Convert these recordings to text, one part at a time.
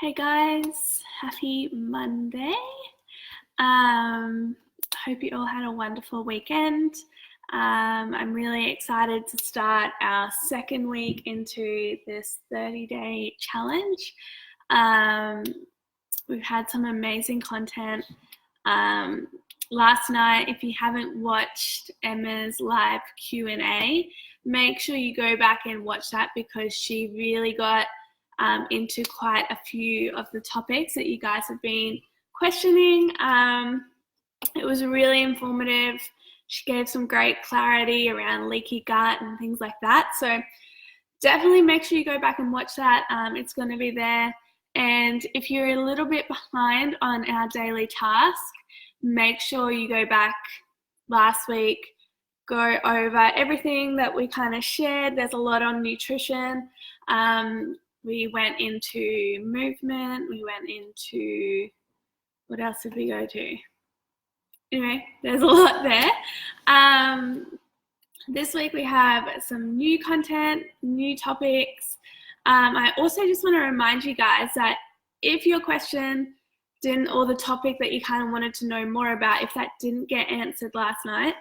Hey guys, happy Monday. Hope you all had a wonderful weekend. I'm really excited to start our second week into this 30-day challenge. We've had some amazing content. Last night, if you haven't watched Emma's live Q&A, make sure you go back and watch that because she really got into quite a few of the topics that you guys have been questioning. It was really informative. She gave some great clarity around leaky gut and things like that. So definitely make sure you go back and watch that. It's going to be there. And if you're a little bit behind on our daily task, make sure you go back last week, go over everything that we kind of shared. There's a lot on nutrition. We went into movement. We went into, what else did we go to? Anyway, there's a lot there. This week we have some new content, new topics. I also just want to remind you guys that if your question didn't, or the topic that you kind of wanted to know more about, if that didn't get answered last night,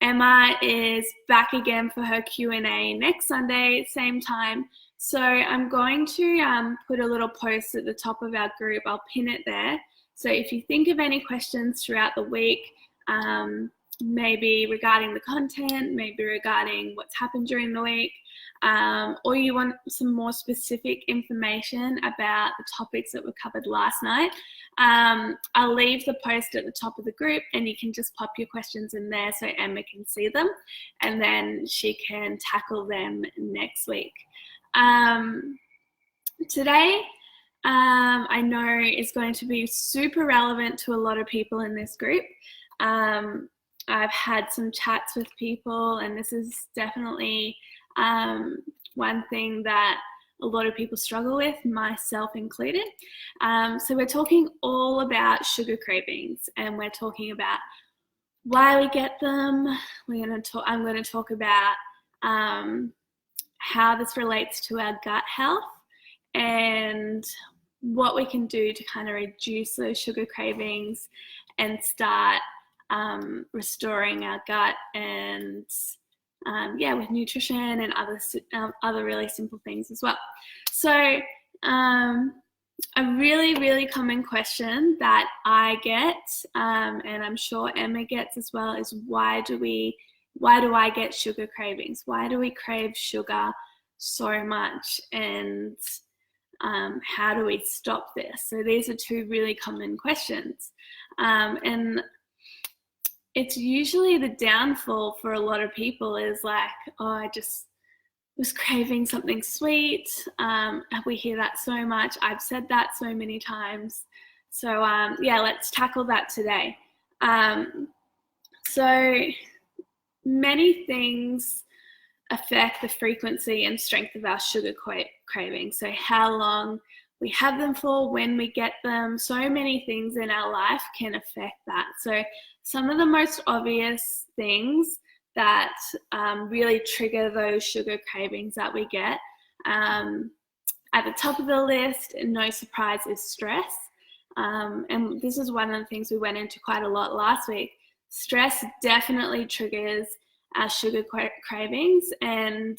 Emma is back again for her Q&A next Sunday, same time. So I'm going to put a little post at the top of our group. I'll pin it there. So if you think of any questions throughout the week, maybe regarding the content, maybe regarding what's happened during the week, or you want some more specific information about the topics that were covered last night, I'll leave the post at the top of the group and you can just pop your questions in there so Emma can see them and then she can tackle them next week. Today, I know is going to be super relevant to a lot of people in this group. I've had some chats with people and this is definitely one thing that a lot of people struggle with, myself included. So we're talking all about sugar cravings and we're talking about why we get them. I'm going to talk about how this relates to our gut health and what we can do to kind of reduce those sugar cravings and start restoring our gut and with nutrition and other really simple things as well. So a really common question that I get, and I'm sure Emma gets as well, is why do I get sugar cravings? Why do we crave sugar so much? And how do we stop this? So these are two really common questions. And it's usually the downfall for a lot of people is like, oh, I just was craving something sweet. We hear that so much. I've said that so many times. So let's tackle that today. So many things affect the frequency and strength of our sugar cravings. So how long we have them for, when we get them, so many things in our life can affect that. So some of the most obvious things that really trigger those sugar cravings that we get, at the top of the list, no surprise, is stress. And this is one of the things we went into quite a lot last week. Stress definitely triggers our sugar cravings. And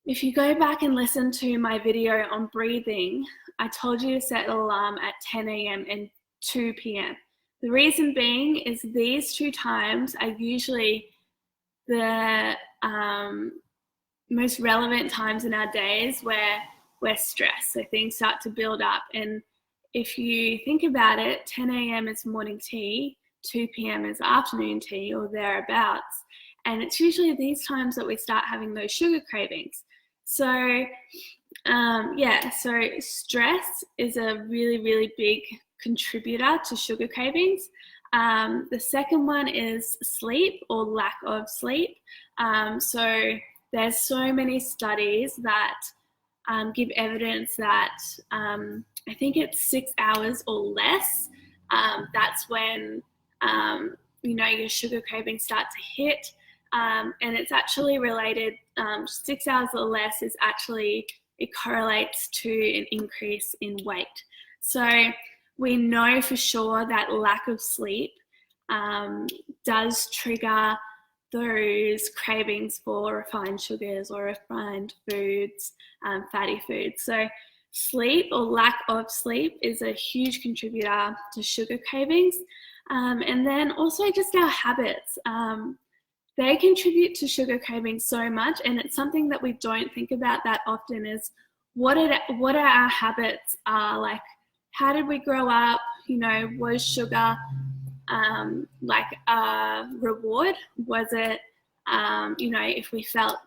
if you go back and listen to my video on breathing, I told you to set an alarm at 10 a.m. and 2 p.m. The reason being is these two times are usually the most relevant times in our days where we're stressed. So things start to build up. And if you think about it, 10 a.m. is morning tea, 2 p.m. is afternoon tea or thereabouts. And it's usually these times that we start having those sugar cravings. So so stress is a really big contributor to sugar cravings. The second one is sleep or lack of sleep. So there's so many studies that give evidence that I think it's 6 hours or less. That's when your sugar cravings start to hit. And it's actually related, 6 hours or less is actually it correlates to an increase in weight. So we know for sure that lack of sleep does trigger those cravings for refined sugars or refined foods, fatty foods. So sleep or lack of sleep is a huge contributor to sugar cravings. And then also just our habits. They contribute to sugar cravings so much, and it's something that we don't think about that often is what are our habits like, how did we grow up, was sugar like a reward? Was it, if we felt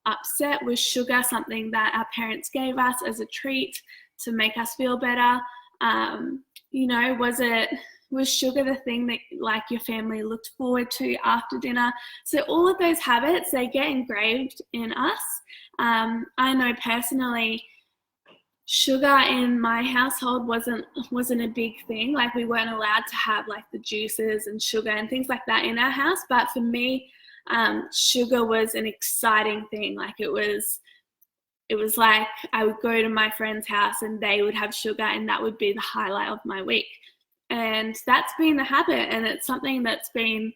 upset, was sugar something that our parents gave us as a treat to make us feel better? Was sugar the thing that like your family looked forward to after dinner? So all of those habits, they get engraved in us. I know personally, sugar in my household wasn't a big thing. Like we weren't allowed to have like the juices and sugar and things like that in our house. But for me, sugar was an exciting thing. Like it was like I would go to my friend's house and they would have sugar, and that would be the highlight of my week. And that's been the habit, and it's something that's been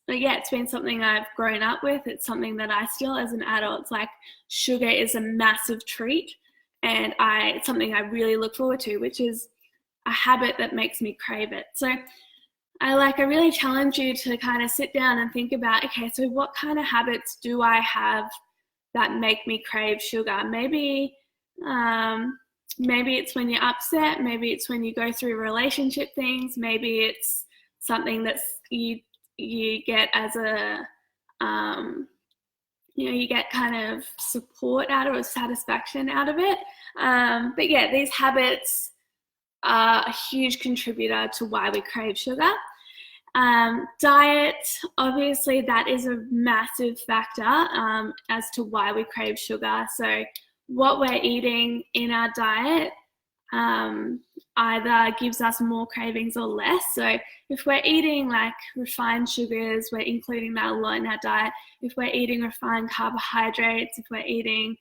it's been something I've grown up with. It's something that I still, as an adult, it's like sugar is a massive treat, and it's something I really look forward to, which is a habit that makes me crave it. So I really challenge you to kind of sit down and think about, okay, so what kind of habits do I have that make me crave sugar? Maybe it's when you're upset. Maybe it's when you go through relationship things. Maybe it's something that you get as a, you get kind of support out of it, or satisfaction out of it. But yeah, these habits are a huge contributor to why we crave sugar. Diet, obviously that is a massive factor as to why we crave sugar. So what we're eating in our diet either gives us more cravings or less. So if we're eating like refined sugars, we're including that a lot in our diet. If we're eating refined carbohydrates, if we're eating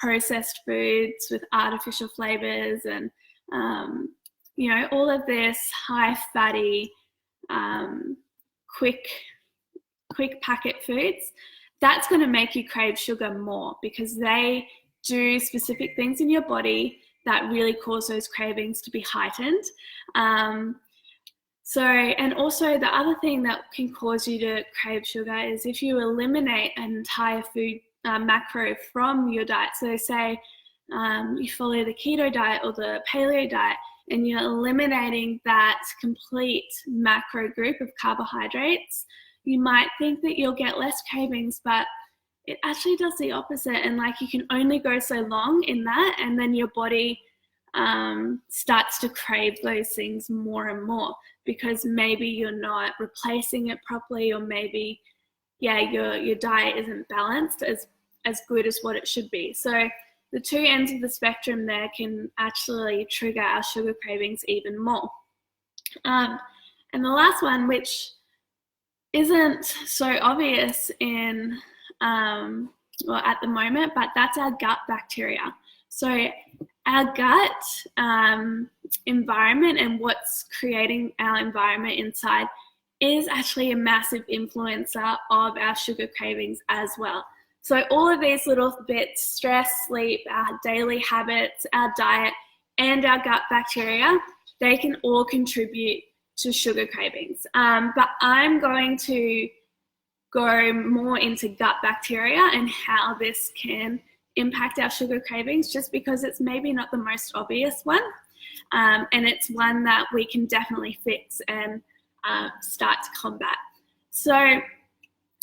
processed foods with artificial flavors and all of this high fatty quick packet foods, that's going to make you crave sugar more, because they do specific things in your body that really cause those cravings to be heightened. And also the other thing that can cause you to crave sugar is if you eliminate an entire food macro from your diet. So say you follow the keto diet or the paleo diet, and you're eliminating that complete macro group of carbohydrates, you might think that you'll get less cravings, but it actually does the opposite. And like you can only go so long in that, and then your body starts to crave those things more and more, because maybe you're not replacing it properly, or maybe your diet isn't balanced as good as what it should be. So the two ends of the spectrum there can actually trigger our sugar cravings even more. And the last one, which isn't so obvious at the moment, but that's our gut bacteria. So our gut environment and what's creating our environment inside is actually a massive influencer of our sugar cravings as well. So all of these little bits, stress, sleep, our daily habits, our diet, and our gut bacteria, they can all contribute to sugar cravings. But I'm going to go more into gut bacteria and how this can impact our sugar cravings, just because it's maybe not the most obvious one. And it's one that we can definitely fix and start to combat. So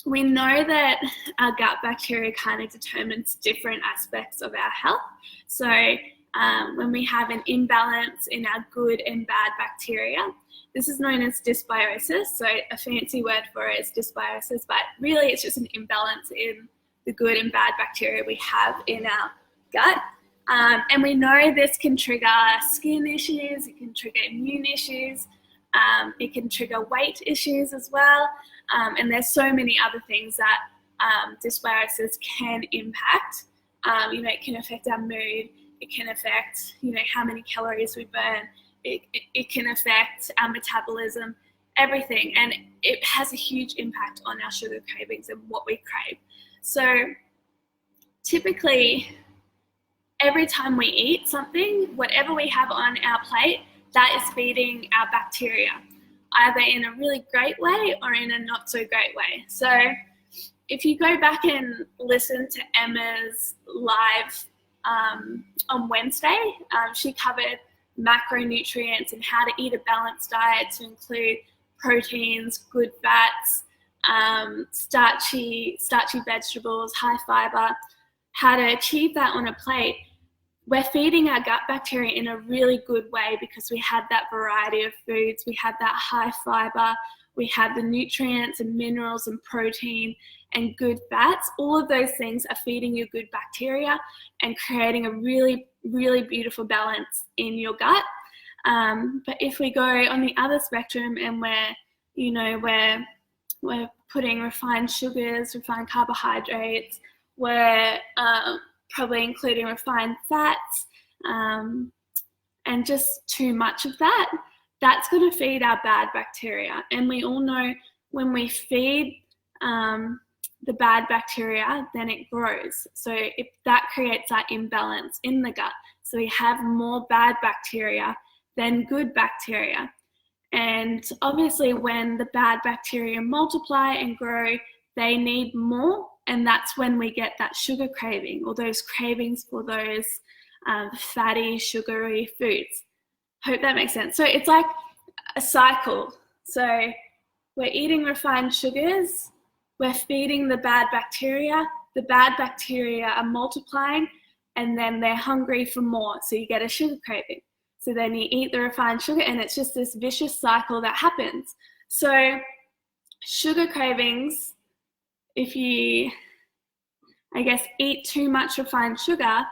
we know that our gut bacteria kind of determines different aspects of our health. So when we have an imbalance in our good and bad bacteria, this is known as dysbiosis. So a fancy word for it is dysbiosis, but really it's just an imbalance in the good and bad bacteria we have in our gut. And we know this can trigger skin issues, it can trigger immune issues, it can trigger weight issues as well. And there's so many other things that dysbiosis can impact. It can affect our mood. It can affect, how many calories we burn. It can affect our metabolism, everything. And it has a huge impact on our sugar cravings and what we crave. So typically, every time we eat something, whatever we have on our plate, that is feeding our bacteria, either in a really great way or in a not so great way. So if you go back and listen to Emma's live on Wednesday, she covered macronutrients and how to eat a balanced diet to include proteins, good fats, starchy vegetables, high fiber, how to achieve that on a plate. We're feeding our gut bacteria in a really good way because we have that variety of foods, we have that high fiber, we have the nutrients and minerals and protein and good fats. All of those things are feeding your good bacteria and creating a really, really beautiful balance in your gut. But if we go on the other spectrum and we're putting refined sugars, refined carbohydrates, we're probably including refined fats, and just too much of that, that's going to feed our bad bacteria. And we all know when we feed the bad bacteria, then it grows. So if that creates that imbalance in the gut. So we have more bad bacteria than good bacteria. And obviously when the bad bacteria multiply and grow, they need more. And that's when we get that sugar craving or those cravings for those fatty, sugary foods. Hope that makes sense. So it's like a cycle. So we're eating refined sugars, we're feeding the bad bacteria are multiplying, and then they're hungry for more. So you get a sugar craving. So then you eat the refined sugar, and it's just this vicious cycle that happens. So sugar cravings, if you, eat too much refined sugar,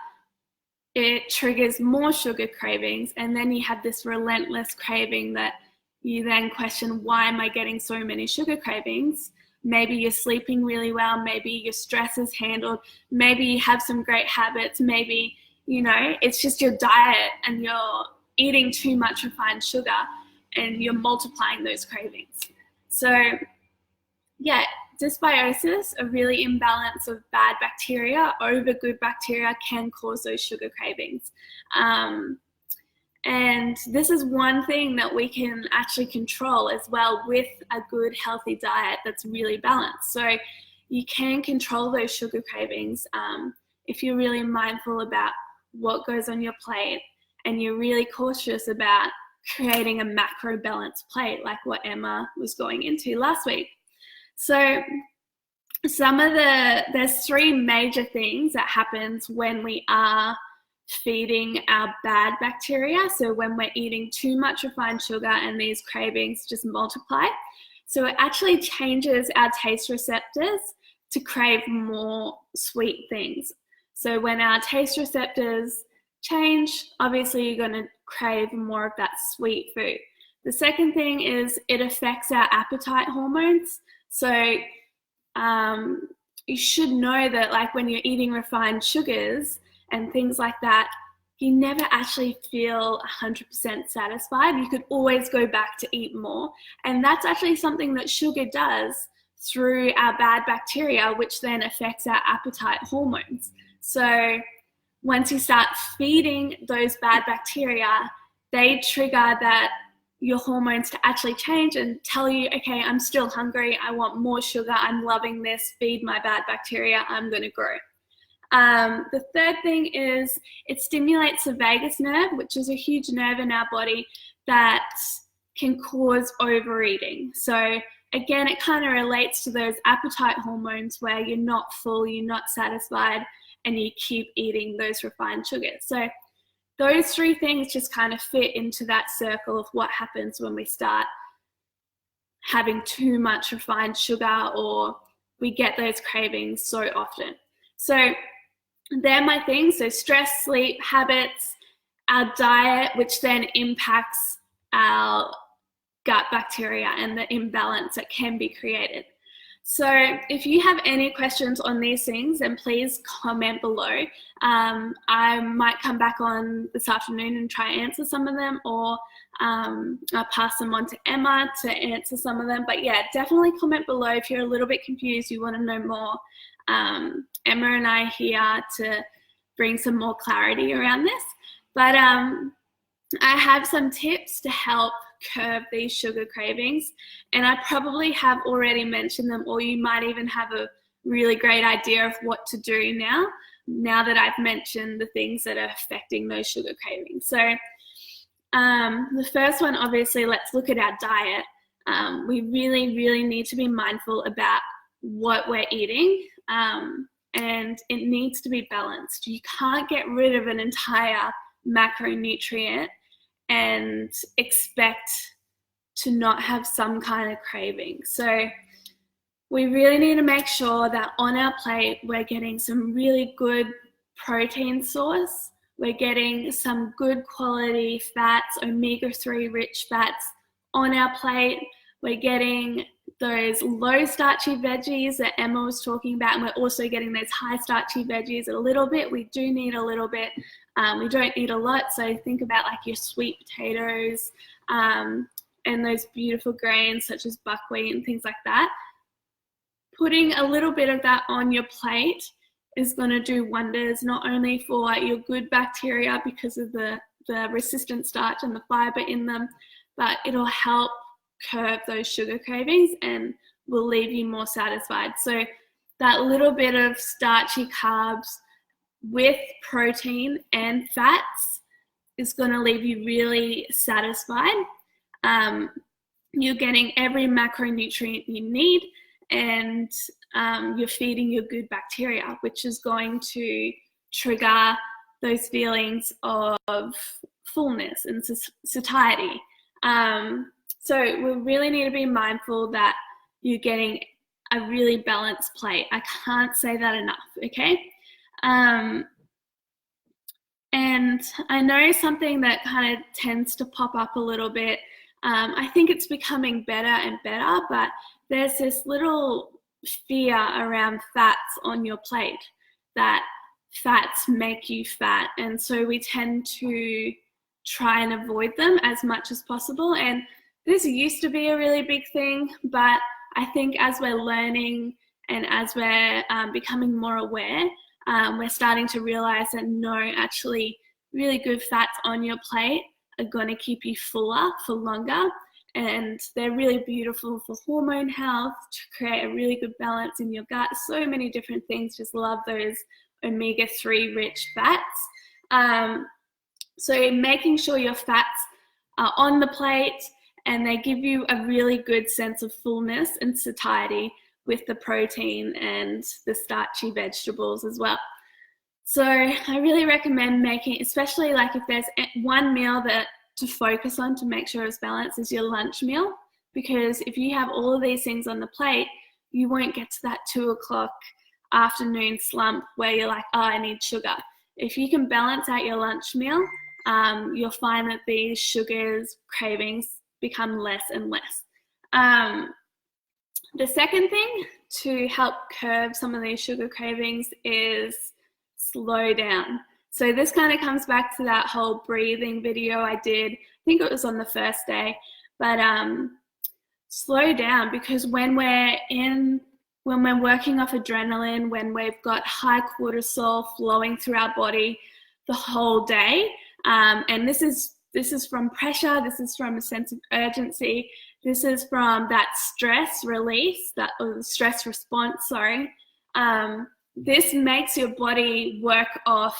it triggers more sugar cravings, and then you have this relentless craving that you then question, why am I getting so many sugar cravings? Maybe you're sleeping really well, maybe your stress is handled, maybe you have some great habits, maybe, it's just your diet and you're eating too much refined sugar and you're multiplying those cravings. So yeah, dysbiosis, a really imbalance of bad bacteria over good bacteria, can cause those sugar cravings. And this is one thing that we can actually control as well with a good, healthy diet that's really balanced. So you can control those sugar cravings if you're really mindful about what goes on your plate and you're really cautious about creating a macro balanced plate, like what Emma was going into last week. So there's three major things that happens when we are feeding our bad bacteria. So when we're eating too much refined sugar and these cravings just multiply. So it actually changes our taste receptors to crave more sweet things. So when our taste receptors change, obviously you're going to crave more of that sweet food. The second thing is it affects our appetite hormones. So you should know that, like, when you're eating refined sugars and things like that, you never actually feel 100% satisfied. You could always go back to eat more. And that's actually something that sugar does through our bad bacteria, which then affects our appetite hormones. So once you start feeding those bad bacteria, they trigger that your hormones to actually change and tell you, okay, I'm still hungry, I want more sugar, I'm loving this, feed my bad bacteria, I'm going to grow. The third thing is it stimulates the vagus nerve, which is a huge nerve in our body that can cause overeating. So again, it kind of relates to those appetite hormones where you're not full, you're not satisfied, and you keep eating those refined sugars. So those three things just kind of fit into that circle of what happens when we start having too much refined sugar or we get those cravings so often. So they're my things. So stress, sleep, habits, our diet, which then impacts our gut bacteria and the imbalance that can be created. So if you have any questions on these things, then please comment below. I might come back on this afternoon and try and answer some of them, or I'll pass them on to Emma to answer some of them. But yeah, definitely comment below if you're a little bit confused, you want to know more. Emma and I are here to bring some more clarity around this. But I have some tips to help curb these sugar cravings, and I probably have already mentioned them, or you might even have a really great idea of what to do now that I've mentioned the things that are affecting those sugar cravings. So the first one, obviously, let's look at our diet. We really need to be mindful about what we're eating, and it needs to be balanced. You can't get rid of an entire macronutrient and expect to not have some kind of craving. So we really need to make sure that on our plate we're getting some really good protein source, we're getting some good quality fats, omega-3 rich fats on our plate, we're getting those low starchy veggies that Emma was talking about, and we're also getting those high starchy veggies a little bit. We do need a little bit. We don't need a lot, so think about like your sweet potatoes and those beautiful grains such as buckwheat and things like that. Putting a little bit of that on your plate is going to do wonders, not only for your good bacteria because of the resistant starch and the fiber in them, but it'll help curb those sugar cravings and will leave you more satisfied. So that little bit of starchy carbs with protein and fats is going to leave you really satisfied. You're getting every macronutrient you need, and you're feeding your good bacteria, which is going to trigger those feelings of fullness and satiety. So we really need to be mindful that you're getting a really balanced plate. I can't say that enough, okay? And I know something that kind of tends to pop up a little bit. I think it's becoming better and better, but there's this little fear around fats on your plate, that fats make you fat. And so we tend to try and avoid them as much as possible. And this used to be a really big thing, but I think as we're learning and as we're becoming more aware, we're starting to realize that no, actually really good fats on your plate are going to keep you fuller for longer, and they're really beautiful for hormone health, to create a really good balance in your gut. So many different things. Just love those omega-3 rich fats. So making sure your fats are on the plate and they give you a really good sense of fullness and satiety with the protein and the starchy vegetables as well. So I really recommend making, especially like if there's one meal that to focus on to make sure it's balanced, is your lunch meal. Because if you have all of these things on the plate, you won't get to that 2 o'clock afternoon slump where you're like, oh, I need sugar. If you can balance out your lunch meal, you'll find that these sugars, cravings become less and less. The second thing to help curb some of these sugar cravings is slow down. So this kind of comes back to that whole breathing video I did. I think it was on the first day, but slow down, because when we're working off adrenaline, when we've got high cortisol flowing through our body the whole day, and this is from pressure, this is from a sense of urgency, this is from that stress release, or stress response, sorry. This makes your body work off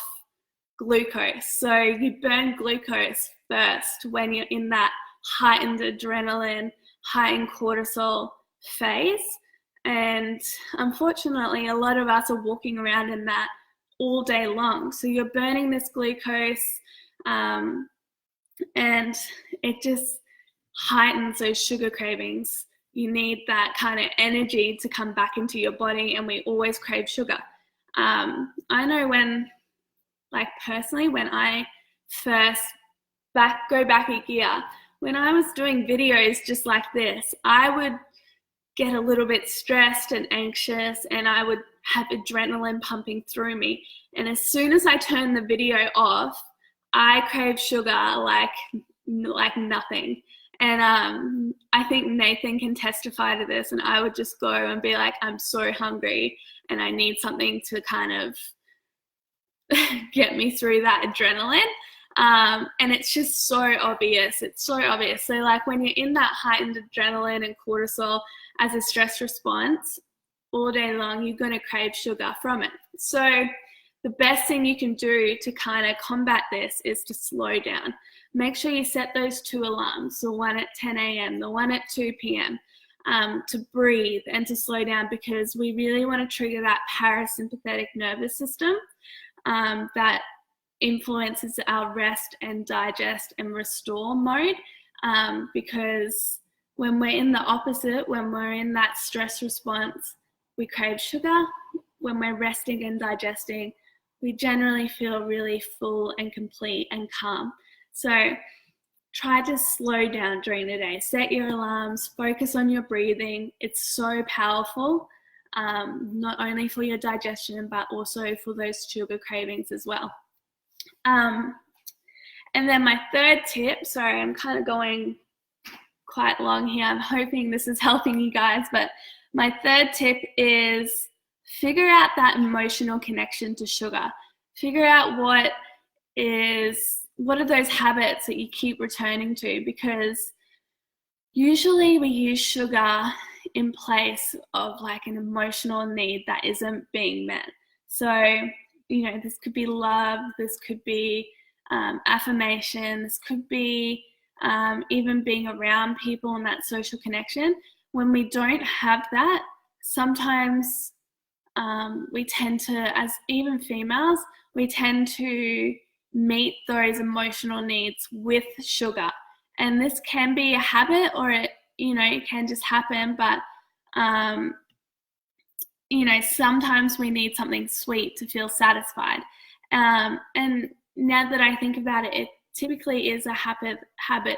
glucose. So you burn glucose first when you're in that heightened adrenaline, heightened cortisol phase. And unfortunately, a lot of us are walking around in that all day long. So you're burning this glucose, and it just heightens those sugar cravings. You need that kind of energy to come back into your body, and we always crave sugar. I know personally, when I first go back a year, when I was doing videos just like this, I would get a little bit stressed and anxious, and I would have adrenaline pumping through me. And as soon as I turned the video off, I craved sugar like nothing. And I think Nathan can testify to this, and I would just go and be like, I'm so hungry and I need something to kind of get me through that adrenaline. And it's just so obvious. It's so obvious. So like when you're in that heightened adrenaline and cortisol as a stress response all day long, you're going to crave sugar from it. So the best thing you can do to kind of combat this is to slow down. Make sure you set those 2 alarms, the one at 10 a.m., the one at 2 p.m., to breathe and to slow down, because we really want to trigger that parasympathetic nervous system that influences our rest and digest and restore mode, because when we're in the opposite, when we're in that stress response, we crave sugar. When we're resting and digesting, we generally feel really full and complete and calm. So try to slow down during the day. Set your alarms, focus on your breathing. It's so powerful, not only for your digestion, but also for those sugar cravings as well. And then my third tip, sorry, I'm kind of going quite long here. I'm hoping this is helping you guys, but my third tip is figure out that emotional connection to sugar. Figure out what are those habits that you keep returning to, because usually we use sugar in place of like an emotional need that isn't being met. So, this could be love, this could be affirmation, this could be even being around people and that social connection. When we don't have that, sometimes we tend to, as even females, we tend to meet those emotional needs with sugar. And this can be a habit, or it can just happen, but sometimes we need something sweet to feel satisfied. And now that I think about it, it typically is a habit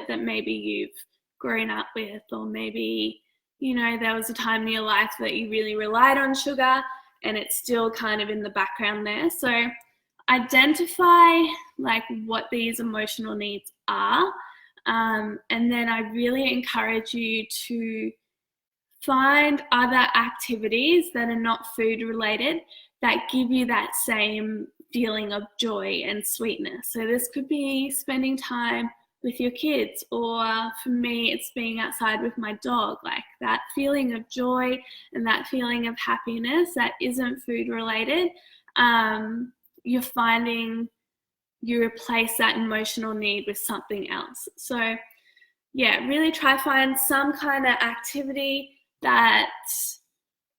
that maybe you've grown up with, or maybe, there was a time in your life that you really relied on sugar and it's still kind of in the background there. So identify like what these emotional needs are. And then I really encourage you to find other activities that are not food related that give you that same feeling of joy and sweetness. So this could be spending time with your kids, or for me, it's being outside with my dog, like that feeling of joy and that feeling of happiness that isn't food related. You're finding you replace that emotional need with something else. So yeah, really try to find some kind of activity that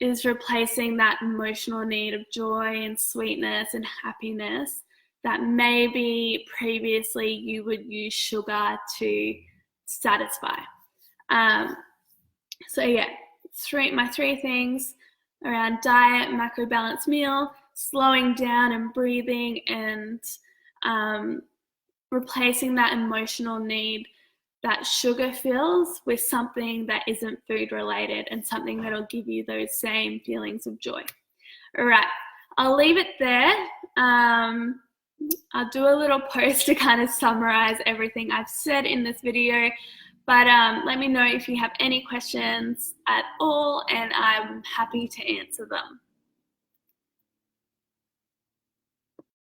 is replacing that emotional need of joy and sweetness and happiness that maybe previously you would use sugar to satisfy. So yeah, my three things around diet, macro balanced meal, slowing down and breathing, and replacing that emotional need that sugar fills with something that isn't food related and something that'll give you those same feelings of joy. All right, I'll leave it there. I'll do a little post to kind of summarize everything I've said in this video, but let me know if you have any questions at all, and I'm happy to answer them.